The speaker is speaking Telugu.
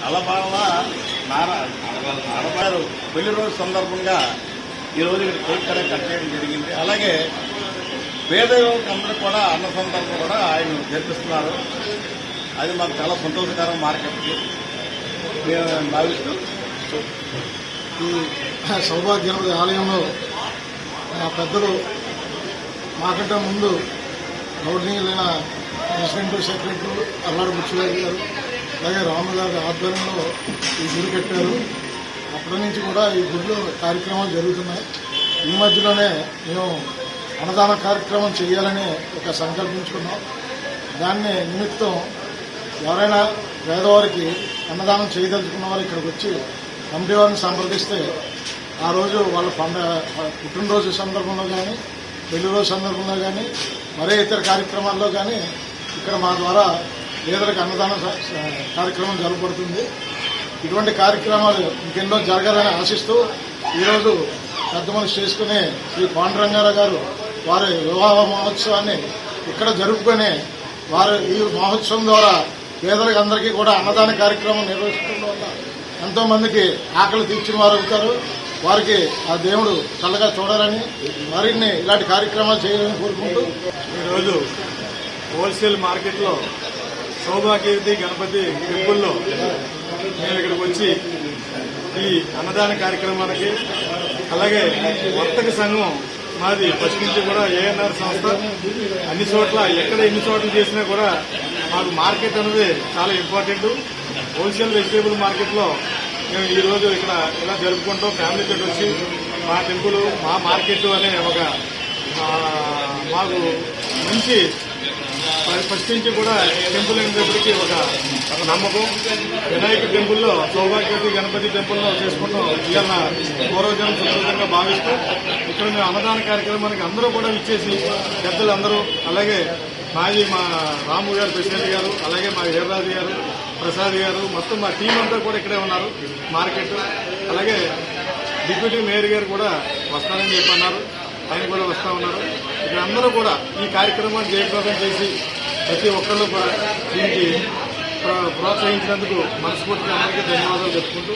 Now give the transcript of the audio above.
అలబాల నారబారు పెళ్లి రోజు సందర్భంగా ఈరోజు ఇక్కడ కేక్ కట్ చేయడం జరిగింది. అలాగే పేదలందరూ కూడా అన్న సందర్భం కూడా ఆయన జరిపిస్తున్నారు. అది మాకు చాలా సంతోషకరం. మార్కెట్కి మేము భావిస్తూ ఈ సౌభాగ్యనది ఆలయంలో పెద్దలు మాకంటే ముందు గౌరవనీయులైన ప్రెసిడెంట్, సెక్రటరీ అల్లాడు బుచ్చిరాజు గారు, అలాగే రాము గారి ఆధ్వర్యంలో ఈ గుడి కట్టారు. అప్పటి నుంచి కూడా ఈ గుడిలో కార్యక్రమాలు జరుగుతున్నాయి. ఈ మధ్యలోనే మేము అన్నదాన కార్యక్రమం చేయాలని ఒక సంకల్పించుకున్నాం. దాన్ని నిమిత్తం ఎవరైనా పేదవారికి అన్నదానం చేయదలుచుకున్న వారు ఇక్కడికి వచ్చి కమిటీ వారిని సంప్రదిస్తే ఆ రోజు వాళ్ళ పుట్టినరోజు సందర్భంలో కానీ, పెళ్లి రోజు సందర్భంలో కానీ, మరే ఇతర కార్యక్రమాల్లో కానీ ఇక్కడ మా ద్వారా పేదలకు అన్నదాన కార్యక్రమం జరగబడుతుంది. ఇటువంటి కార్యక్రమాలు ఇంకెన్నో జరగాలని ఆశిస్తూ ఈరోజు పెద్ద మనిషి చేసుకునే శ్రీ పాండురంగారావు గారు వారి వివాహ మహోత్సవాన్ని ఇక్కడ జరుపుకొని వారు ఈ మహోత్సవం ద్వారా పేదలకు అందరికీ కూడా అన్నదాన కార్యక్రమం నిర్వహిస్తుండడం వల్ల ఎంతో మందికి ఆకలి తీర్చిన వారు అవుతారు. వారికి ఆ దేవుడు చల్లగా చూడాలని మరిన్ని ఇలాంటి కార్యక్రమాలు చేయాలని కోరుకుంటూ ఈరోజు హోల్సేల్ మార్కెట్లో సౌభాగ్యవతి గణపతి టెంపుల్లో మేము ఇక్కడికి వచ్చి ఈ అన్నదాన కార్యక్రమానికి, అలాగే వర్తక సంఘం మాది ఫస్ట్ నుంచి కూడా ఏఎన్ఆర్ సంస్థ అన్ని చోట్ల ఎక్కడ ఎన్ని చోట్ల చేసినా కూడా మాకు మార్కెట్ అనేది చాలా ఇంపార్టెంట్. హోల్సేల్ వెజిటేబుల్ మార్కెట్లో మేము ఈరోజు ఇక్కడ ఇలా జరుపుకుంటాం. ఫ్యామిలీతో వచ్చి మా టెంపుల్, మా మార్కెట్ అనే ఒక మాకు మంచి ఫస్ట్ నుంచి కూడా టెంపుల్ అయినప్పటికీ ఒక నమ్మకం. వినాయక టెంపుల్లో, సౌభాగ్యవతి గణపతి టెంపుల్లో చేసుకుంటాం. ఇవాళ పూర్వజనం సంతోషంగా భావిస్తూ ఇక్కడ మేము అన్నదాన కార్యక్రమానికి అందరూ కూడా ఇచ్చేసి పెద్దలు అందరూ, అలాగే మాజీ మా రాము గారు, ప్రెసిడెంట్ గారు, అలాగే మా వీర్రాజు గారు, ప్రసాద్ గారు, మొత్తం మా టీం అంతా కూడా ఇక్కడే ఉన్నారు. మార్కెట్ అలాగే డిప్యూటీ మేయర్ గారు కూడా వస్తారని చెప్పన్నారు. ఆయన కూడా వస్తూ ఉన్నారు. ఇక్కడ అందరూ కూడా ఈ కార్యక్రమాన్ని జయప్రదం చేసి ప్రతి ఒక్కళ్ళు కూడా దీనికి ప్రోత్సహించినందుకు మనస్ఫూర్తిగా అందరికీ ధన్యవాదాలు చెప్పుకుంటూ